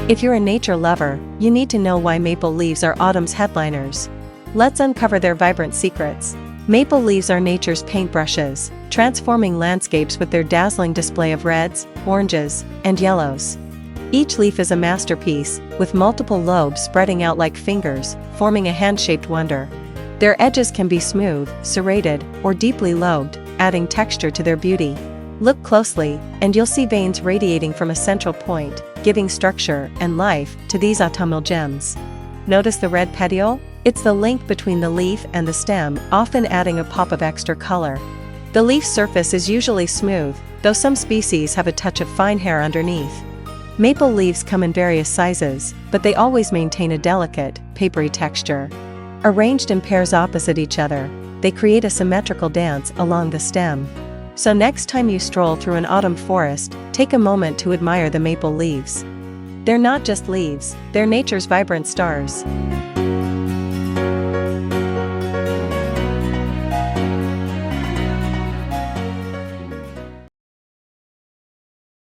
If you're a nature lover, you need to know why maple leaves are autumn's headliners. Let's uncover their vibrant secrets. Maple leaves are nature's paintbrushes, transforming landscapes with their dazzling display of reds, oranges, and yellows. Each leaf is a masterpiece, with multiple lobes spreading out like fingers, forming a hand-shaped wonder. Their edges can be smooth, serrated, or deeply lobed, adding texture to their beauty. Look closely, and you'll see veins radiating from a central point, giving structure and life to these autumnal gems. Notice the red petiole? It's the link between the leaf and the stem, often adding a pop of extra color. The leaf's surface is usually smooth, though some species have a touch of fine hair underneath. Maple leaves come in various sizes, but they always maintain a delicate, papery texture. Arranged in pairs opposite each other, they create a symmetrical dance along the stem. So next time you stroll through an autumn forest, take a moment to admire the maple leaves. They're not just leaves, they're nature's vibrant stars.